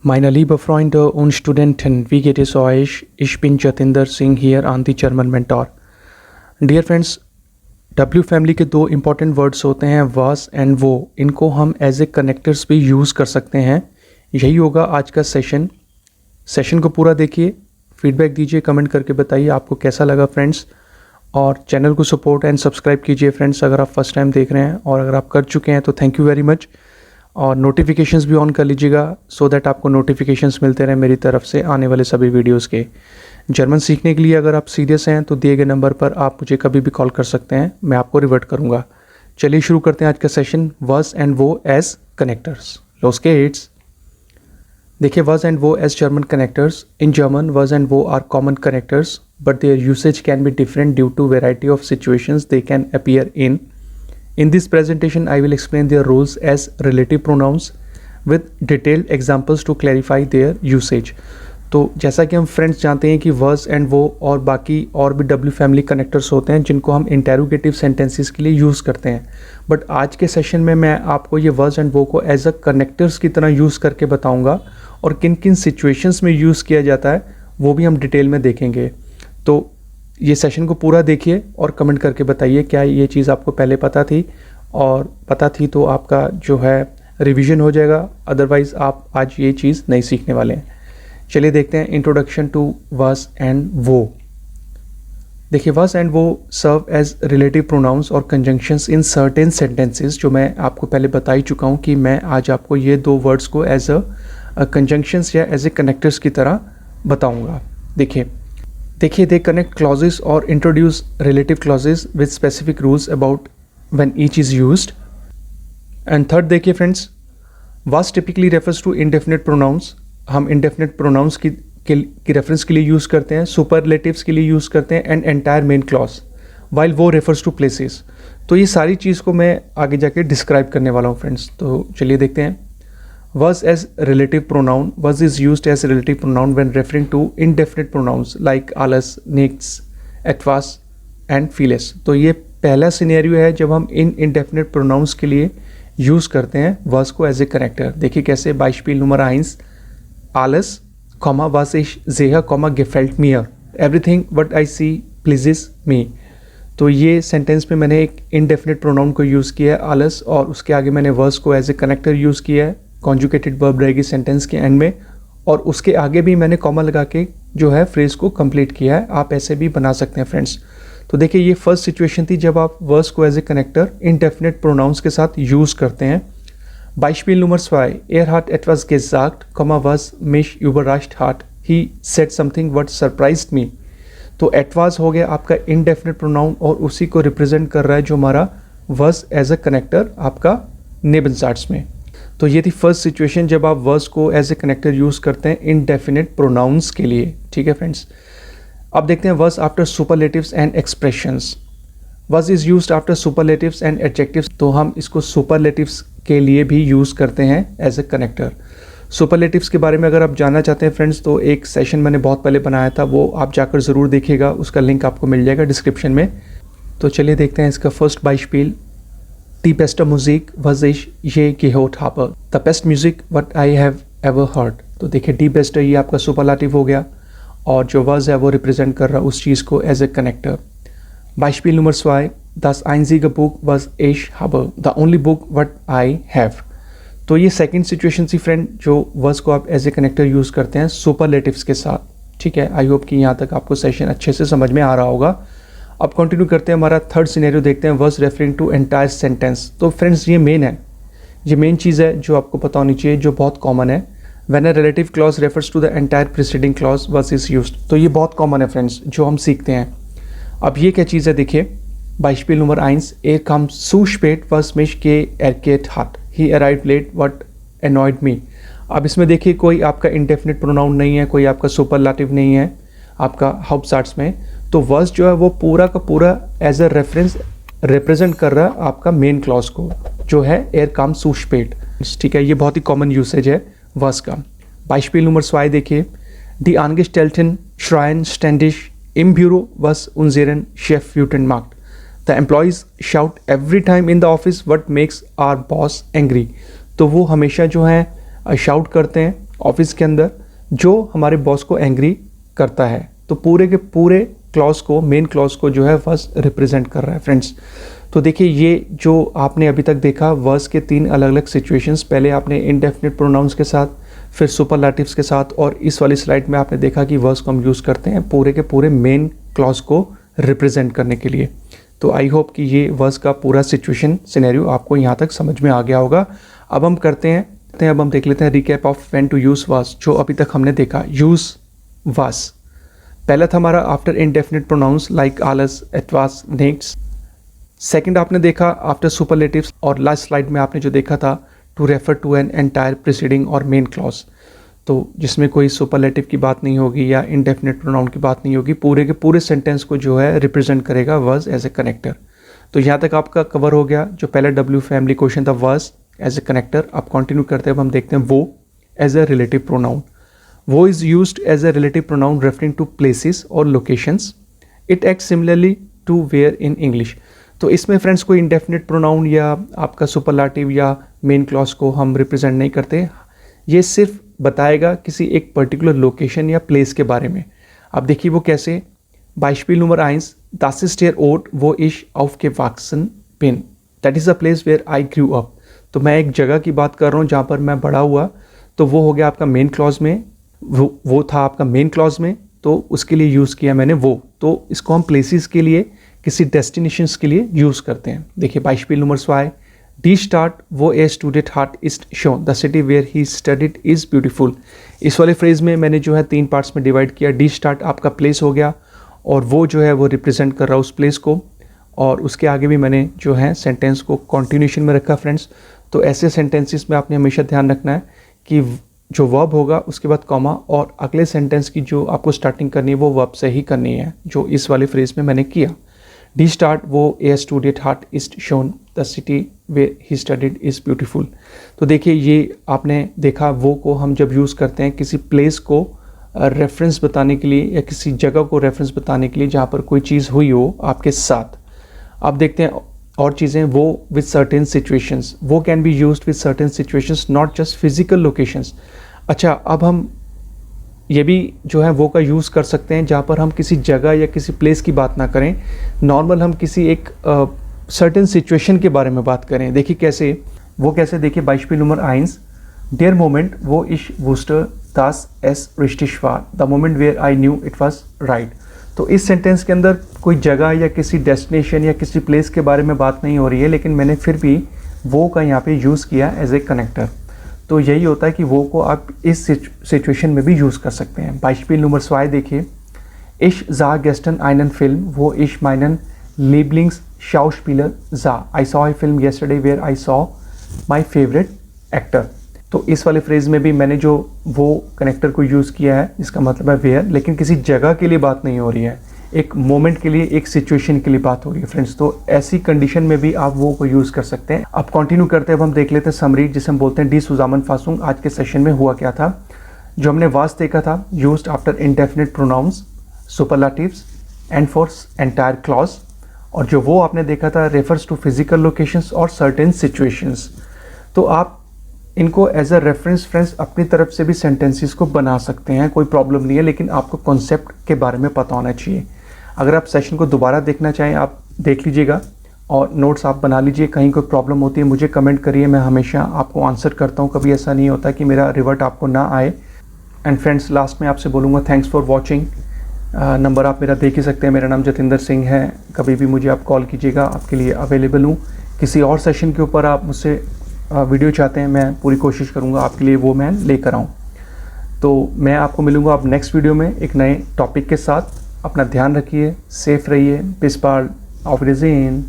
Meine liebe Freunde und Studenten, wie geht es euch? Ich bin Jatinder Singh hier an the German Mentor. Dear friends, W family के दो important words होते हैं वास and वो. इनको हम as a connectors भी use कर सकते हैं. यही होगा आज का सेशन को पूरा देखिए, फीडबैक दीजिए, कमेंट करके बताइए आपको कैसा लगा फ्रेंड्स. और चैनल को सपोर्ट एंड सब्सक्राइब कीजिए फ्रेंड्स अगर आप फर्स्ट टाइम देख रहे हैं, और अगर आप कर चुके हैं तो थैंक यू वेरी मच. और नोटिफिकेशंस भी ऑन कर लीजिएगा सो दैट आपको नोटिफिकेशंस मिलते रहें मेरी तरफ से आने वाले सभी वीडियोस के. जर्मन सीखने के लिए अगर आप सीरियस हैं तो दिए गए नंबर पर आप मुझे कभी भी कॉल कर सकते हैं, मैं आपको रिवर्ट करूंगा. चलिए शुरू करते हैं आज का सेशन. वर्स एंड वो एज कनेक्टर्स. लोस गेट्स. देखिए, वर्स एंड वो as German connectors. In German वर्स एंड वो are common connectors but their usage can be different due to variety of situations they can appear in. In this presentation, I will explain their roles as relative pronouns with detailed examples to clarify their usage. तो जैसा कि हम friends जानते हैं कि verse and वो और बाकी और भी डब्ल्यू फैमिली कनेक्टर्स होते हैं जिनको हम इंटेरोगेटिव सेंटेंसेस के लिए यूज़ करते हैं. बट आज के सेशन में मैं आपको ये वर्स एंड वो को एज अ कनेक्टर्स की तरह यूज़ करके बताऊँगा, और किन किन सिचुएशंस में यूज़ किया जाता है वो भी हम डिटेल में देखेंगे. तो ये सेशन को पूरा देखिए और कमेंट करके बताइए क्या ये चीज़ आपको पहले पता थी, और पता थी तो आपका जो है रिवीजन हो जाएगा, अदरवाइज़ आप आज ये चीज़ नहीं सीखने वाले हैं. चलिए देखते हैं इंट्रोडक्शन टू वर्स एंड वो. देखिए, वर्स एंड वो सर्व एज रिलेटिव प्रोनाउंस और कंजंक्शंस इन सर्टेन सेंटेंसेस, जो मैं आपको पहले बता ही चुका हूँ कि मैं आज आपको ये दो वर्ड्स को एज अ कंजंक्शंस या एज ए कनेक्टर्स की तरह बताऊँगा. देखिए दे कनेक्ट क्लॉजेस और introduce relative clauses with specific rules about when each is used. And third देखिए फ्रेंड्स, वास typically refers to indefinite pronouns. हम इंडेफिनिट प्रोनाउंस की रेफरेंस के लिए यूज़ करते हैं, सुपरलेटिव्स के लिए यूज़ करते हैं, and entire main clause, while वो रेफर्स टू प्लेसेस. तो ये सारी चीज़ को मैं आगे जाके डिस्क्राइब करने वाला हूँ फ्रेंड्स. तो चलिए देखते हैं. Was as relative pronoun. Was is used as relative pronoun when referring to indefinite pronouns like alles, nichts, etwas and vieles. तो ये पहला सिनेरियो है जब हम इन indefinite pronouns के लिए यूज़ करते हैं was को as a connector. देखिए कैसे. Beispiel Nummer 1, alles, was ich sehe, gefällt mir. Everything what I see pleases me. तो ये सेंटेंस में मैंने एक indefinite pronoun को यूज़ किया है alles, और उसके आगे मैंने was को as a connector यूज़ किया है. कॉन्जुगेटेड वर्ब रहेगी सेंटेंस के एंड में, और उसके आगे भी मैंने कॉमा लगा के जो है फ्रेज को कंप्लीट किया है. आप ऐसे भी बना सकते हैं फ्रेंड्स. तो देखिए, ये फर्स्ट सिचुएशन थी जब आप वर्स को as a connector indefinite pronouns के साथ यूज़ करते हैं. Beispiel Nummer 2, er hat etwas gesagt, was mich überrascht hat. He said something what surprised me. तो etwas हो गया आपका इनडेफिनिट प्रोनाउन, और उसी को रिप्रेजेंट कर रहा है जो हमारा वर्स एज ए कनेक्टर आपका नेबनसाट्स में. तो ये थी फर्स्ट सिचुएशन जब आप वर्स को एज ए कनेक्टर यूज़ करते हैं इनडेफिनिट प्रोनाउंस के लिए. ठीक है फ्रेंड्स. अब देखते हैं वर्स आफ्टर सुपरलेटिव्स एंड एक्सप्रेशंस. वर्स is used after superlatives and adjectives. तो हम इसको सुपरलेटिव्स के लिए भी यूज़ करते हैं एज ए कनेक्टर. सुपरलेटिव्स के बारे में अगर आप जानना चाहते हैं फ्रेंड्स, तो एक सेशन मैंने बहुत पहले बनाया था, वो आप जाकर ज़रूर देखिएगा, उसका लिंक आपको मिल जाएगा डिस्क्रिप्शन में. तो चलिए देखते हैं इसका first बाइस्पील. Die beste Musik, was ich je gehört habe. The best music what I have ever heard. तो देखिए die best ये आपका सुपरलेटिव हो गया, और जो was है वो रिप्रेजेंट कर रहा उस चीज़ को as a connector. Beispiel Nummer 2, das einzige Buch was ich habe. The only book what I have. तो ये सेकंड सिचुएशन थी फ्रेंड, जो was को आप एज ए कनेक्टर यूज़ करते हैं सुपरलेटिव्स के साथ. ठीक है, आई होप कि यहाँ तक आपको सेशन अच्छे से समझ में आ रहा होगा. अब कंटिन्यू करते हैं, हमारा थर्ड सिनेरियो देखते हैं, वर्स रेफरिंग टू एंटायर सेंटेंस. तो फ्रेंड्स ये मेन है, ये मेन चीज़ है जो आपको पता होनी चाहिए, जो बहुत कॉमन है. When a relative clause refers to the entire preceding clause वर्स इज यूज्ड. तो ये बहुत कॉमन है फ्रेंड्स, जो हम सीखते हैं. अब ये क्या चीज़ है देखिए. Beispiel Nummer 1, er kam zu spät, was mich geärgert hat. He arrived late, what annoyed me. अब इसमें देखिए कोई आपका इंडेफिनिट प्रोनाउन नहीं है, कोई आपका सुपरलेटिव नहीं है आपका हाउपसाट्स में. तो वर्स जो है वो पूरा का पूरा एज अ रेफरेंस रिप्रेजेंट कर रहा है आपका मेन क्लॉज को, जो है एर काम सू स्पेट. ठीक है, ये बहुत ही कॉमन यूसेज है वर्स का. Beispiel Nummer 2 देखिए. Die Angestellten schreien ständig im Büro, was unseren Chef wütend macht. The employees shout every time in the office what makes our boss angry. तो वो हमेशा जो है शाउट करते हैं ऑफिस के अंदर जो हमारे बॉस को एंग्री करता है। तो पूरे के पूरे क्लॉज को, मेन क्लॉज को जो है वर्स रिप्रेजेंट कर रहा है फ्रेंड्स। तो देखिए ये जो आपने अभी तक देखा वर्स के 3 अलग अलग सिचुएशंस, पहले आपने इंडेफिनिट प्रोनाउंस के साथ, फिर सुपरलेटिव्स के साथ, और इस वाली स्लाइड में आपने देखा कि वर्स को हम यूज़ करते हैं पूरे के पूरे मेन क्लॉज को रिप्रेजेंट करने के लिए। तो आई होप कि ये वर्स का पूरा सिचुएशन सिनेरियो आपको यहाँ तक समझ में आ गया होगा। अब हम करते हैं, अब हम देख लेते हैं recap of when to use वर्स, जो अभी तक हमने देखा। यूज़ वर्स पहला था हमारा आफ्टर इंडेफिनिट प्रोनाउंस लाइक आलस, एटवास, नेक्स्ट। सेकंड आपने देखा आफ्टर सुपरलेटिव्स, और लास्ट स्लाइड में आपने जो देखा था to refer to an entire preceding और मेन क्लॉज, तो जिसमें कोई सुपरलेटिव की बात नहीं होगी या इंडेफिनिट प्रोनाउन की बात नहीं होगी, पूरे के पूरे सेंटेंस को जो है रिप्रेजेंट करेगा वर्स एज ए कनेक्टर। तो यहाँ तक आपका कवर हो गया जो पहला डब्ल्यू फैमिली क्वेश्चन था, वर्स एज ए कनेक्टर। अब कंटिन्यू करते हैं, अब हम देखते हैं वो एज ए रिलेटिव प्रोनाउन। वो is used as a relative pronoun referring to places और locations. It act similarly to where in English. तो इसमें फ्रेंड्स कोई इंडेफिनिट प्रोनाउन या आपका सुपरलाटिव या मेन क्लॉज को हम रिप्रेजेंट नहीं करते, ये सिर्फ बताएगा किसी एक पर्टिकुलर लोकेशन या प्लेस के बारे में। अब देखिए वो कैसे। Beispiel Nummer 1, das ist der Ort, wo ich aufgewachsen bin. That is the place where I grew up. तो मैं एक जगह की बात कर रहा हूँ जहाँ पर मैं बड़ा हुआ, तो वो हो गया आपका मेन क्लॉज में, वो था आपका मेन क्लॉज में, तो उसके लिए यूज़ किया मैंने वो। तो इसको हम प्लेसेस के लिए, किसी डेस्टिनेशंस के लिए यूज़ करते हैं। देखिए Beispiel Nummer 2, Die Stadt, wo er studiert hat, ist schön. The city where he studied is beautiful. इस वाले फ्रेज में मैंने जो है 3 पार्ट्स में डिवाइड किया। Die Stadt आपका प्लेस हो गया, और वो जो है वो रिप्रेजेंट कर रहा है उस प्लेस को, और उसके आगे भी मैंने जो है सेंटेंस को कॉन्टिन्यूशन में रखा फ्रेंड्स। तो ऐसे सेंटेंसेस में आपने हमेशा ध्यान रखना है कि जो वर्ब होगा उसके बाद कॉमा, और अगले सेंटेंस की जो आपको स्टार्टिंग करनी है वो वर्ब से ही करनी है, जो इस वाले फ्रेज में मैंने किया। Die Stadt, wo er studiert hat, ist schön. The city where he studied is beautiful. तो देखिए ये आपने देखा, वो को हम जब यूज़ करते हैं किसी प्लेस को रेफरेंस बताने के लिए या किसी जगह को रेफरेंस बताने के लिए जहाँ पर कोई चीज़ हुई हो आपके साथ। अब देखते हैं और चीज़ें। वो विद सर्टेन सिचुएशंस, वो can be used with certain situations, not just physical locations. अच्छा, अब हम ये भी जो है वो का यूज़ कर सकते हैं जहाँ पर हम किसी जगह या किसी प्लेस की बात ना करें, नॉर्मल हम किसी एक सर्टेन सिचुएशन के बारे में बात करें। देखिए कैसे, वो कैसे, देखिए Beispiel Nummer 1, der Moment, wo ich wusste, dass es richtig war, the moment where I knew it was right. तो इस सेंटेंस के अंदर कोई जगह या किसी डेस्टिनेशन या किसी प्लेस के बारे में बात नहीं हो रही है, लेकिन मैंने फिर भी वो का यहाँ पे यूज़ किया एज ए कनेक्टर। तो यही होता है कि वो को आप इस सिचुएशन में भी यूज़ कर सकते हैं। Beispiel Nummer 2 देखिए, Ich sah gestern einen Film, wo ich meinen Lieblingsschauspieler sah. I saw a film yesterday where I saw my favorite actor. तो इस वाले फ्रेज में भी मैंने जो वो कनेक्टर को यूज़ किया है, इसका मतलब है वेयर, लेकिन किसी जगह के लिए बात नहीं हो रही है, एक मोमेंट के लिए, एक सिचुएशन के लिए बात हो रही है फ्रेंड्स। तो ऐसी कंडीशन में भी आप वो को यूज़ कर सकते हैं। अब कंटिन्यू करते हैं, अब हम देख लेते हैं समरी, जिसे हम बोलते हैं डी zusammenfassung। आज के सेशन में हुआ क्या था, जो हमने वास देखा था, used after indefinite pronouns, superlatives and for entire clause, और जो वो आपने देखा था रेफर्स टू फिजिकल लोकेशंस और सर्टेन सिचुएशंस। तो आप इनको एज अ रेफरेंस फ्रेंड्स अपनी तरफ से भी सेंटेंसेस को बना सकते हैं, कोई प्रॉब्लम नहीं है, लेकिन आपको कॉन्सेप्ट के बारे में पता होना चाहिए। अगर आप सेशन को दोबारा देखना चाहें आप देख लीजिएगा, और नोट्स आप बना लीजिए। कहीं कोई प्रॉब्लम होती है मुझे कमेंट करिए, मैं हमेशा आपको आंसर करता हूँ, कभी ऐसा नहीं होता कि मेरा रिवर्ट आपको ना आए। एंड फ्रेंड्स लास्ट में आपसे बोलूँगा थैंक्स फॉर वॉचिंग। नंबर आप मेरा देख ही सकते हैं, मेरा नाम जतिंदर सिंह है, कभी भी मुझे आप कॉल कीजिएगा, आपके लिए अवेलेबल हूँ। किसी और सेशन के ऊपर आप मुझसे वीडियो चाहते हैं, मैं पूरी कोशिश करूँगा आपके लिए वो मैं लेकर आऊँ। तो मैं आपको मिलूँगा आप नेक्स्ट वीडियो में एक नए टॉपिक के साथ। अपना ध्यान रखिए, सेफ रहिए, बिस्पाल, ऑफ विज़ेन।